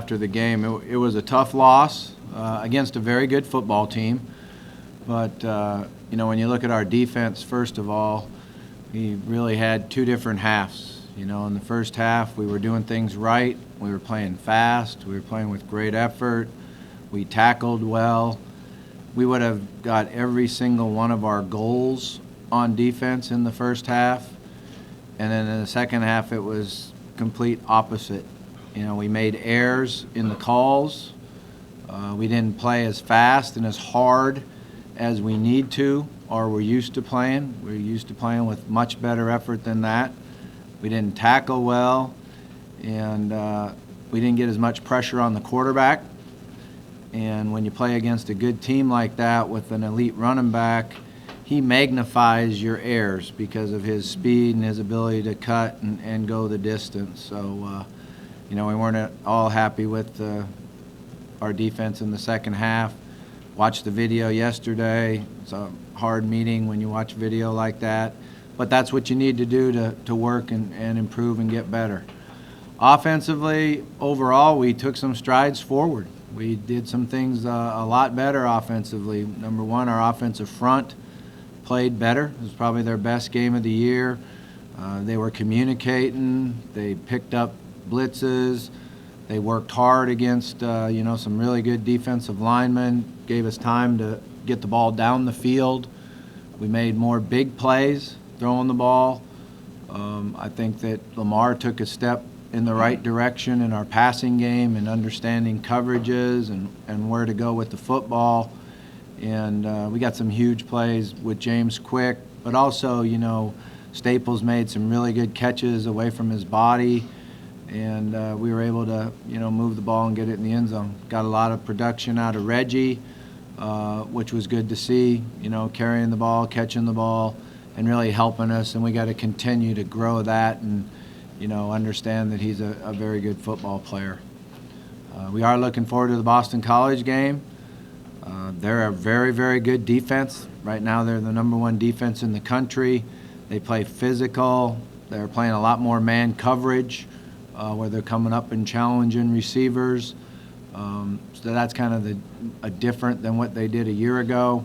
after the game. It was a tough loss against a very good football team. But, when you look at our defense, first of all, we really had two different halves. In the first half, we were doing things right. We were playing fast. We were playing with great effort. We tackled well. We would have got every single one of our goals on defense in the first half. And then in the second half, it was complete opposite. We made errors in the calls. We didn't play as fast and as hard as we need to or we're used to playing. We're used to playing with much better effort than that. We didn't tackle well, and we didn't get as much pressure on the quarterback. And when you play against a good team like that with an elite running back, he magnifies your errors because of his speed and his ability to cut and go the distance. So, we weren't at all happy with our defense in the second half. Watched the video yesterday. It's a hard meeting when you watch video like that. But that's what you need to do to work and improve and get better. Offensively, overall, we took some strides forward. We did some things a lot better offensively. Number one, our offensive front played better. It was probably their best game of the year. They were communicating. They picked up blitzes. They worked hard against, some really good defensive linemen, gave us time to get the ball down the field. We made more big plays throwing the ball. I think that Lamar took a step in the right direction in our passing game and understanding coverages and where to go with the football. And we got some huge plays with James Quick, but also, Staples made some really good catches away from his body. And we were able to, move the ball and get it in the end zone. Got a lot of production out of Reggie, which was good to see, carrying the ball, catching the ball, and really helping us. And we got to continue to grow that and, understand that he's a very good football player. We are looking forward to the Boston College game. They're a very, very good defense. Right now they're the number one defense in the country. They play physical. They're playing a lot more man coverage. Where they're coming up and challenging receivers. So that's kind of different than what they did a year ago.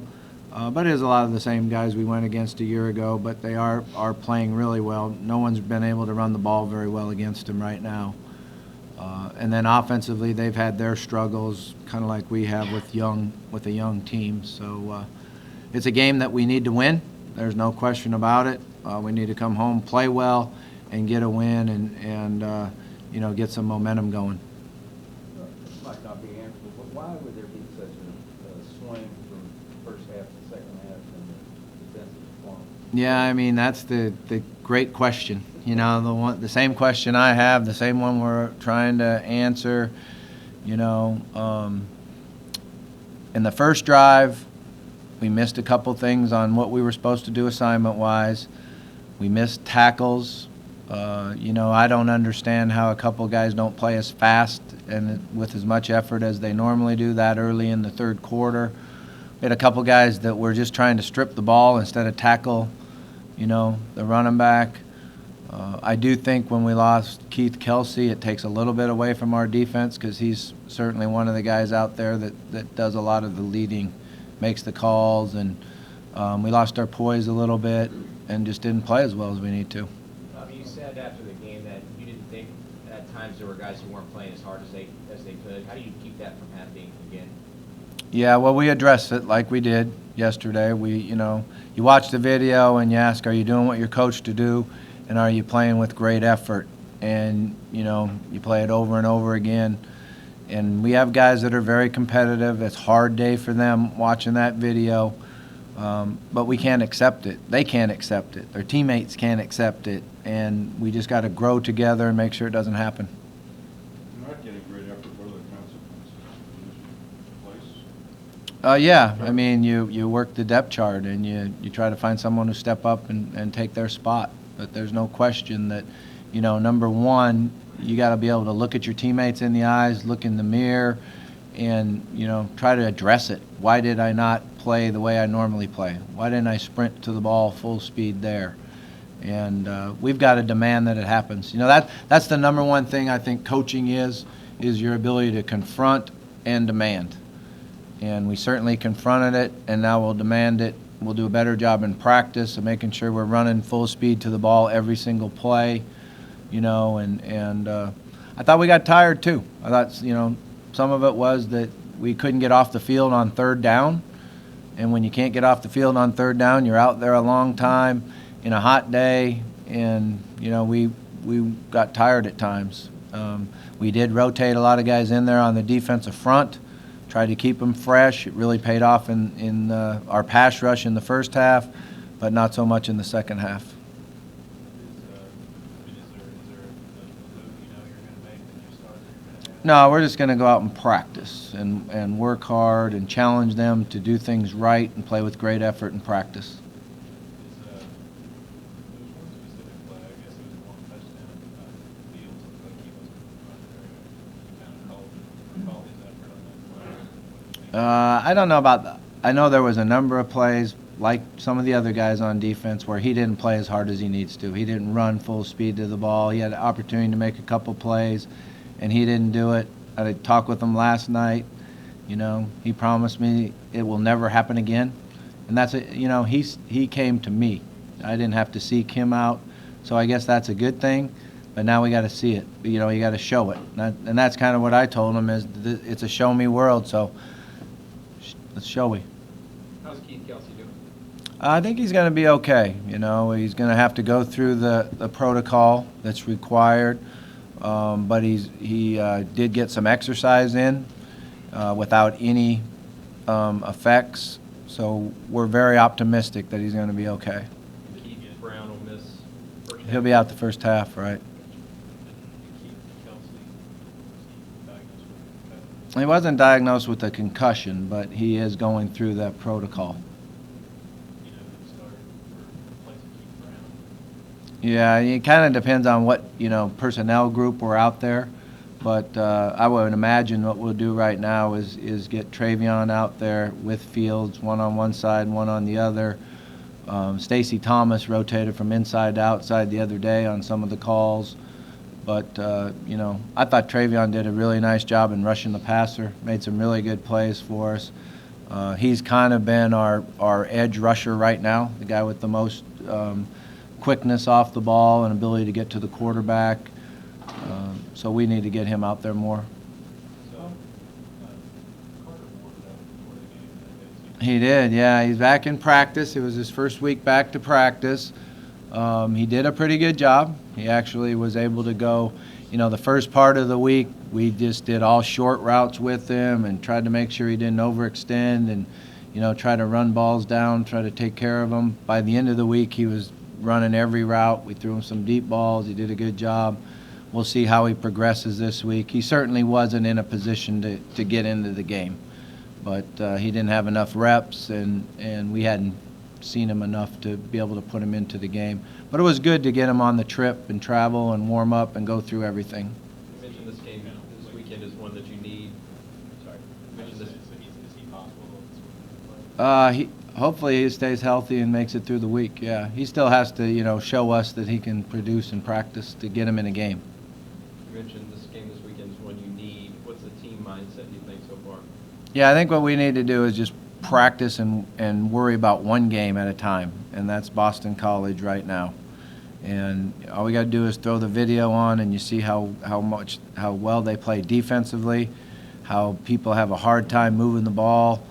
But it is a lot of the same guys we went against a year ago, but they are playing really well. No one's been able to run the ball very well against them right now. And then offensively, they've had their struggles, kind of like we have with a young team. So it's a game that we need to win. There's no question about it. We need to come home, play well, and get a win and get some momentum going. This might not be answered, but why would there be such a swing from first half to second half in the defensive performance? Yeah, that's the great question. The same question I have, the same one we're trying to answer. In the first drive, we missed a couple things on what we were supposed to do assignment-wise. We missed tackles. I don't understand how a couple guys don't play as fast and with as much effort as they normally do that early in the third quarter. We had a couple guys that were just trying to strip the ball instead of tackle, the running back. I do think when we lost Keith Kelsey, it takes a little bit away from our defense because he's certainly one of the guys out there that does a lot of the leading, makes the calls, and we lost our poise a little bit and just didn't play as well as we need to. You said after the game that you didn't think at times there were guys who weren't playing as hard as they could. How do you keep that from happening again? Yeah, well, we addressed it like we did yesterday. You watch the video and you ask, are you doing what you're coached to do, and are you playing with great effort? And, you play it over and over again. And we have guys that are very competitive. It's a hard day for them watching that video. But we can't accept it. They can't accept it. Their teammates can't accept it. And we just got to grow together and make sure it doesn't happen. You're not getting great effort. What are the consequences? Yeah. You work the depth chart and you try to find someone to step up and take their spot. But there's no question that, number one, you got to be able to look at your teammates in the eyes, look in the mirror, and, try to address it. Why did I not play the way I normally play? Why didn't I sprint to the ball full speed there? And we've got to demand that it happens. That's the number one thing I think coaching is is your ability to confront and demand. And we certainly confronted it, and now we'll demand it. We'll do a better job in practice of making sure we're running full speed to the ball every single play, and I thought we got tired too. I thought, some of it was that we couldn't get off the field on third down, and when you can't get off the field on third down, you're out there a long time in a hot day, and, we got tired at times. We did rotate a lot of guys in there on the defensive front, tried to keep them fresh. It really paid off in our pass rush in the first half, but not so much in the second half. No, we're just going to go out and practice and work hard and challenge them to do things right and play with great effort and practice. I don't know about that. I know there was a number of plays, like some of the other guys on defense, where he didn't play as hard as he needs to. He didn't run full speed to the ball. He had an opportunity to make a couple plays, and he didn't do it. I talked with him last night. He promised me it will never happen again. And that's it. He came to me. I didn't have to seek him out. So I guess that's a good thing. But now we got to see it. You got to show it. And that's kind of what I told him is it's a show me world. So let's show me. How's Keith Kelsey doing? I think he's going to be okay. He's going to have to go through the protocol that's required. But he did get some exercise in without any effects. So we're very optimistic that he's going to be okay. Keith Brown will miss first half. He'll be out the first half, right? He wasn't diagnosed with a concussion, but he is going through that protocol. Yeah, it kind of depends on what, personnel group we're out there. But I would imagine what we'll do right now is get Travion out there with Fields, one on one side, one on the other. Stacy Thomas rotated from inside to outside the other day on some of the calls. But, I thought Travion did a really nice job in rushing the passer, made some really good plays for us. He's kind of been our edge rusher right now, the guy with the most quickness off the ball and ability to get to the quarterback. So we need to get him out there more. He did, yeah. He's back in practice. It was his first week back to practice. He did a pretty good job. He actually was able to go, the first part of the week, we just did all short routes with him and tried to make sure he didn't overextend and, try to run balls down, try to take care of them. By the end of the week, he was running every route. We threw him some deep balls. He did a good job. We'll see how he progresses this week. He certainly wasn't in a position to get into the game, but he didn't have enough reps, and we hadn't seen him enough to be able to put him into the game. But it was good to get him on the trip and travel and warm up and go through everything. You mentioned this game this weekend is one that you need. Sorry. You mentioned this. Is he possible? Hopefully he stays healthy and makes it through the week. Yeah, he still has to, show us that he can produce and practice to get him in a game. You mentioned this game this weekend is one you need. What's the team mindset, do you think, so far? Yeah, I think what we need to do is just practice and worry about one game at a time, and that's Boston College right now. And all we got to do is throw the video on, and you see how well they play defensively, how people have a hard time moving the ball,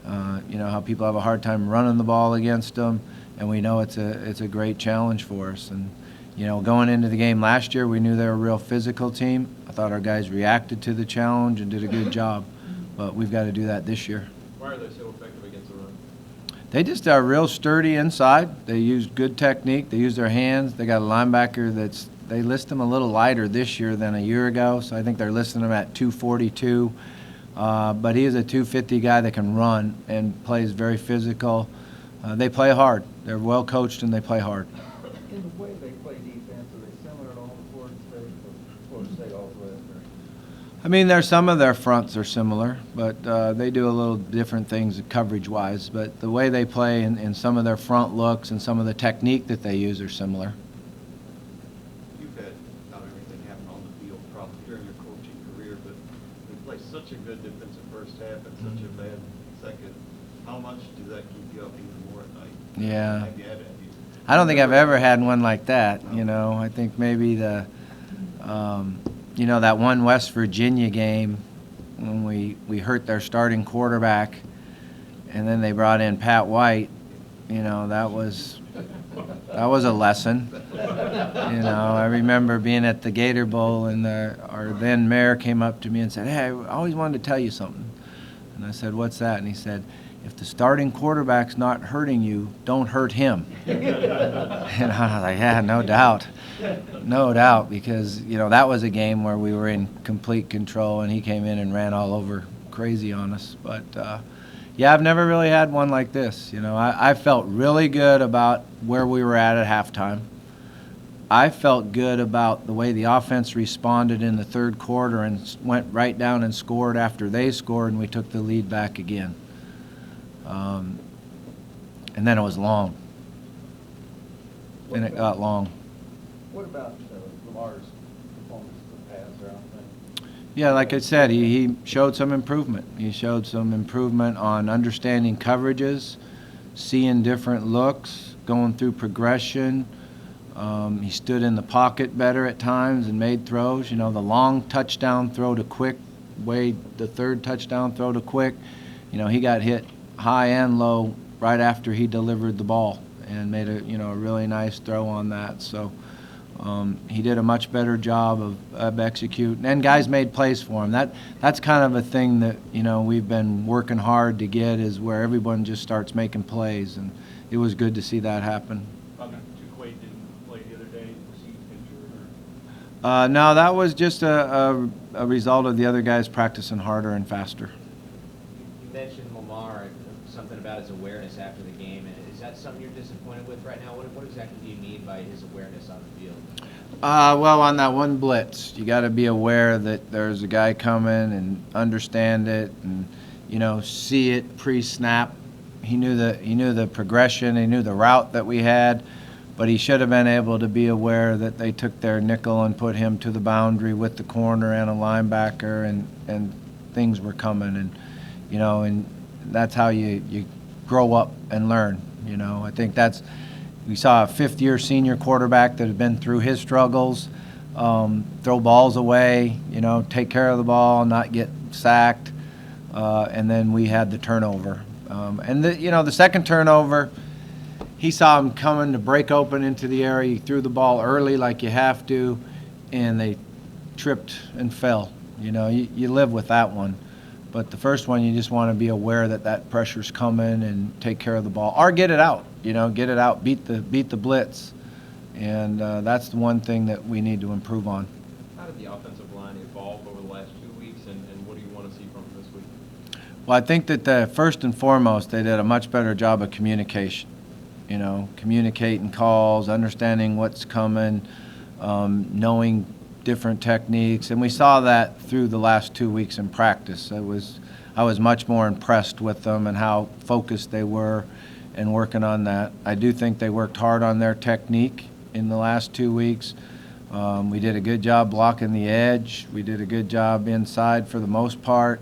how people have a hard time running the ball against them, and we know it's a great challenge for us. And going into the game last year, we knew they were a real physical team. I thought our guys reacted to the challenge and did a good job, but we've got to do that this year. Why are they so effective against the run? They just are real sturdy inside. They use good technique. They use their hands. They got a linebacker they list him a little lighter this year than a year ago, so I think they're listing him at 242. But he is a 250 guy that can run and plays very physical. They play hard. They're well coached and they play hard. In the way they play defense, are they similar to all the Florida State, or Florida State all the way up there? Some of their fronts are similar, but they do a little different things coverage-wise. But the way they play in some of their front looks and some of the technique that they use are similar. You've had not everything happen on the field probably during your coaching career, but play such a good defensive first half and such a bad second, how much does that keep you up even more at night? Yeah. Have you had it? I don't think I've ever had one like that. You know, I think maybe that one West Virginia game when we hurt their starting quarterback, and then they brought in Pat White. You know, that was a lesson. You know, I remember being at the Gator Bowl, and our then mayor came up to me and said, "Hey, I always wanted to tell you something." And I said, "What's that?" And he said, "If the starting quarterback's not hurting you, don't hurt him." And I was like, yeah, no doubt, because, you know, that was a game where we were in complete control, and he came in and ran all over crazy on us. But, yeah, I've never really had one like this. You know, I felt really good about where we were at halftime. I felt good about the way the offense responded in the third quarter and went right down and scored after they scored, and we took the lead back again. And then it was long. Then it got long. What about Lamar's performance in the past round thing? Yeah, like I said, he showed some improvement. He showed some improvement on understanding coverages, seeing different looks, going through progression. He stood in the pocket better at times and made throws. You know, the long touchdown throw to Quick, the third touchdown throw to Quick, you know, he got hit high and low right after he delivered the ball and made a really nice throw on that. So he did a much better job of executing, and guys made plays for him. That's kind of a thing that, you know, we've been working hard to get, is where everyone just starts making plays, and it was good to see that happen. Quade didn't play the other day. Was he injured? Or? No, that was just a result of the other guys practicing harder and faster. You mentioned Lamar, something about his awareness after the game. And is that something you're disappointed with right now? What exactly do you mean by his awareness on the field? Well, on that one blitz, you got to be aware that there's a guy coming and understand it, and, you know, see it pre-snap. He knew the progression. He knew the route that we had, but he should have been able to be aware that they took their nickel and put him to the boundary with the corner and a linebacker, and things were coming, and, you know, and that's how you grow up and learn. You know, I think we saw a fifth-year senior quarterback that had been through his struggles, throw balls away, you know, take care of the ball, not get sacked, and then we had the turnover. And the second turnover, he saw him coming to break open into the area. He threw the ball early like you have to, and they tripped and fell. You know, you live with that one. But the first one, you just want to be aware that pressure's coming and take care of the ball, or get it out. You know, get it out, beat the blitz, and that's the one thing that we need to improve on. How did the offensive line evolve over the last 2 weeks, and what do you want to see from them this week? Well, I think that first and foremost, they did a much better job of communication. You know, communicating calls, understanding what's coming, knowing different techniques, and we saw that through the last 2 weeks in practice. I was much more impressed with them and how focused they were and working on that. I do think they worked hard on their technique in the last 2 weeks. We did a good job blocking the edge. We did a good job inside for the most part.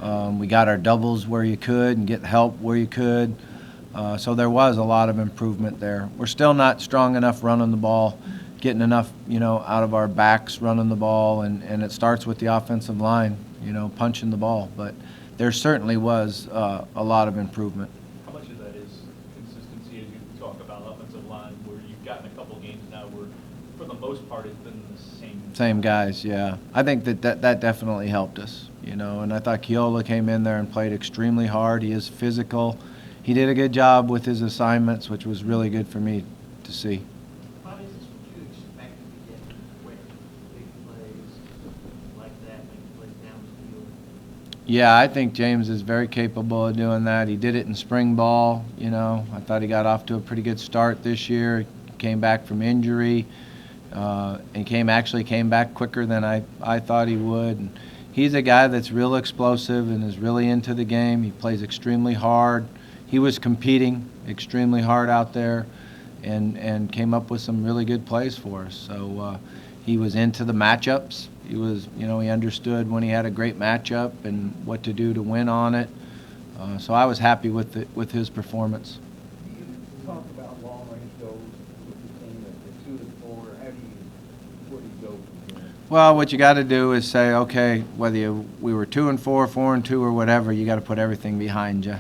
We got our doubles where you could and get help where you could. So there was a lot of improvement there. We're still not strong enough running the ball, getting enough, you know, out of our backs running the ball, and it starts with the offensive line, you know, punching the ball. But there certainly was a lot of improvement. How much of that is consistency as you talk about offensive line, where you've gotten a couple games now where, for the most part, it's been the same guys? Yeah, I think that definitely helped us, you know. And I thought Keola came in there and played extremely hard. He is physical. He did a good job with his assignments, which was really good for me to see. What is this what you expect to get quick, big plays like that, big plays down the field? Yeah, I think James is very capable of doing that. He did it in spring ball, you know. I thought he got off to a pretty good start this year. Came back from injury, and came back quicker than I thought he would. And he's a guy that's real explosive and is really into the game. He plays extremely hard. He was competing extremely hard out there, and came up with some really good plays for us. So he was into the matchups, He was, he understood when he had a great matchup and what to do to win on it. So I was happy with his performance. You talk about long-range goals with the team at 2 and 4. Where do you go from there? Well, what you got to do is say, okay, whether we were 2 and 4, 4 and 2, or whatever, you got to put everything behind you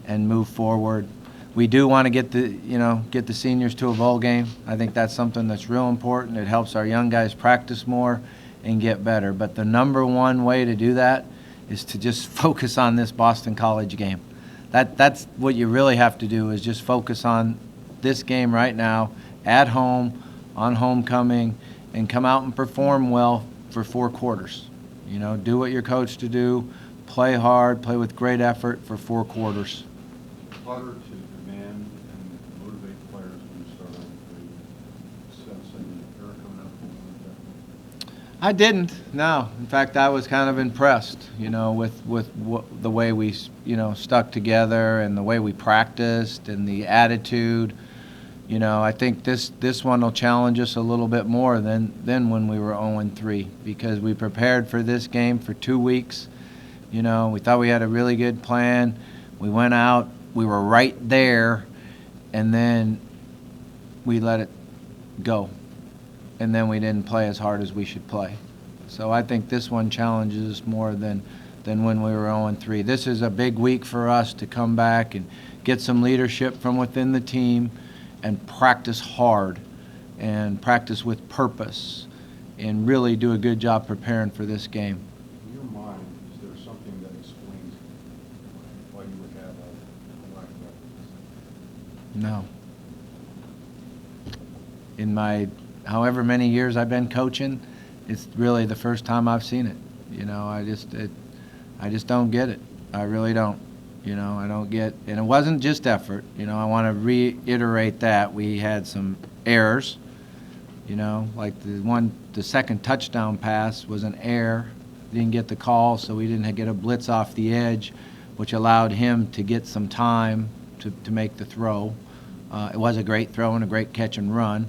and move forward. We do want to get the seniors to a bowl game. I think that's something that's real important. It helps our young guys practice more and get better. But the number one way to do that is to just focus on this Boston College game. That's what you really have to do, is just focus on this game right now, at home, on homecoming, and come out and perform well for 4 quarters. Do what you're coached to do, play hard, play with great effort for 4 quarters. Harder to demand and motivate players when you start out with the sensing that they're coming up with that. I didn't, no. In fact, I was kind of impressed, with the way we, stuck together and the way we practiced and the attitude. I think this one will challenge us a little bit more than when we were 0-3, because we prepared for this game for 2 weeks. We thought we had a really good plan. We went out, we were right there, and then we let it go. And then we didn't play as hard as we should play. So I think this one challenges us more than when we were 0-3. This is a big week for us to come back and get some leadership from within the team and practice hard and practice with purpose and really do a good job preparing for this game. In your mind, is there something that explains why you would have a lack of effort? No. In my however many years I've been coaching, it's really the first time I've seen it. I just don't get it. I really don't. I don't get, and it wasn't just effort. I want to reiterate that we had some errors. Like the second touchdown pass was an error. Didn't get the call, so we didn't get a blitz off the edge, which allowed him to get some time to make the throw. It was a great throw and a great catch and run.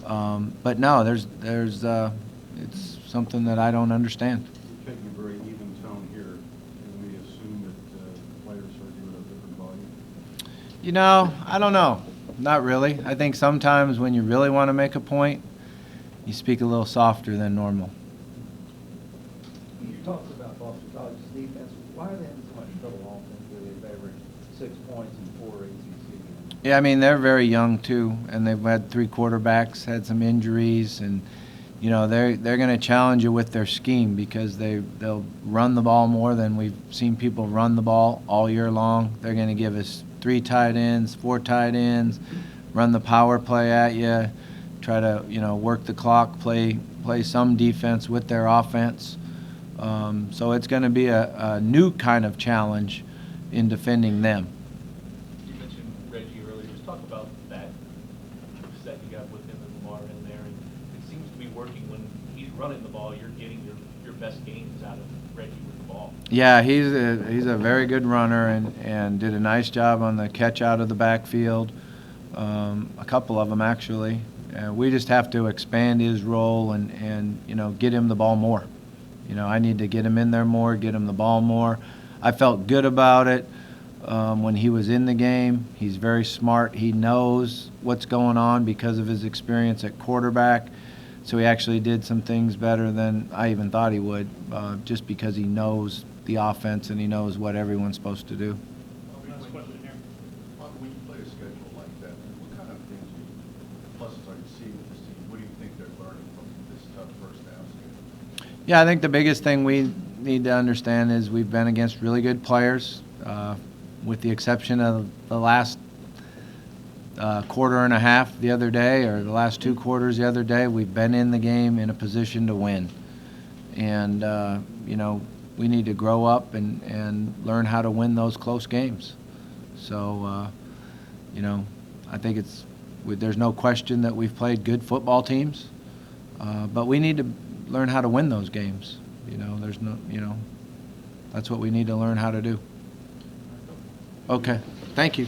But no, it's something that I don't understand. You're taking a very even tone here, and we assume that players are doing a different volume. I don't know. Not really. I think sometimes when you really want to make a point, you speak a little softer than normal. You talked about Boston College's defense. Why are they having so much trouble offensively? They've averaged 6 points in 4 ACC games. Yeah, I mean, they're very young too, and they've had 3 quarterbacks, had some injuries, and they're going to challenge you with their scheme, because they'll run the ball more than we've seen people run the ball all year long. They're going to give us 3 tight ends, 4 tight ends, run the power play at you, try to work the clock, play some defense with their offense. So it's going to be a new kind of challenge in defending them. You mentioned Reggie earlier. Just talk about that set you got with him and Lamar in there. And it seems to be working when he's running the ball. You're getting your best games out of Reggie with the ball. Yeah, he's a very good runner and did a nice job on the catch out of the backfield. A couple of them, actually. We just have to expand his role and get him the ball more. I need to get him in there more, get him the ball more. I felt good about it when he was in the game. He's very smart. He knows what's going on because of his experience at quarterback. So he actually did some things better than I even thought he would, just because he knows the offense and he knows what everyone's supposed to do. Last question here. When you play a schedule like that, what kind of things pluses are you seeing with this team? What do you think they're learning from this tough first half schedule? Yeah, I think the biggest thing we need to understand is we've been against really good players, with the exception of the last quarter and a half the other day, or the last 2 quarters the other day. We've been in the game in a position to win. And, we need to grow up and learn how to win those close games. So, I think there's no question that we've played good football teams, but we need to learn how to win those games. That's what we need to learn how to do. Okay, thank you.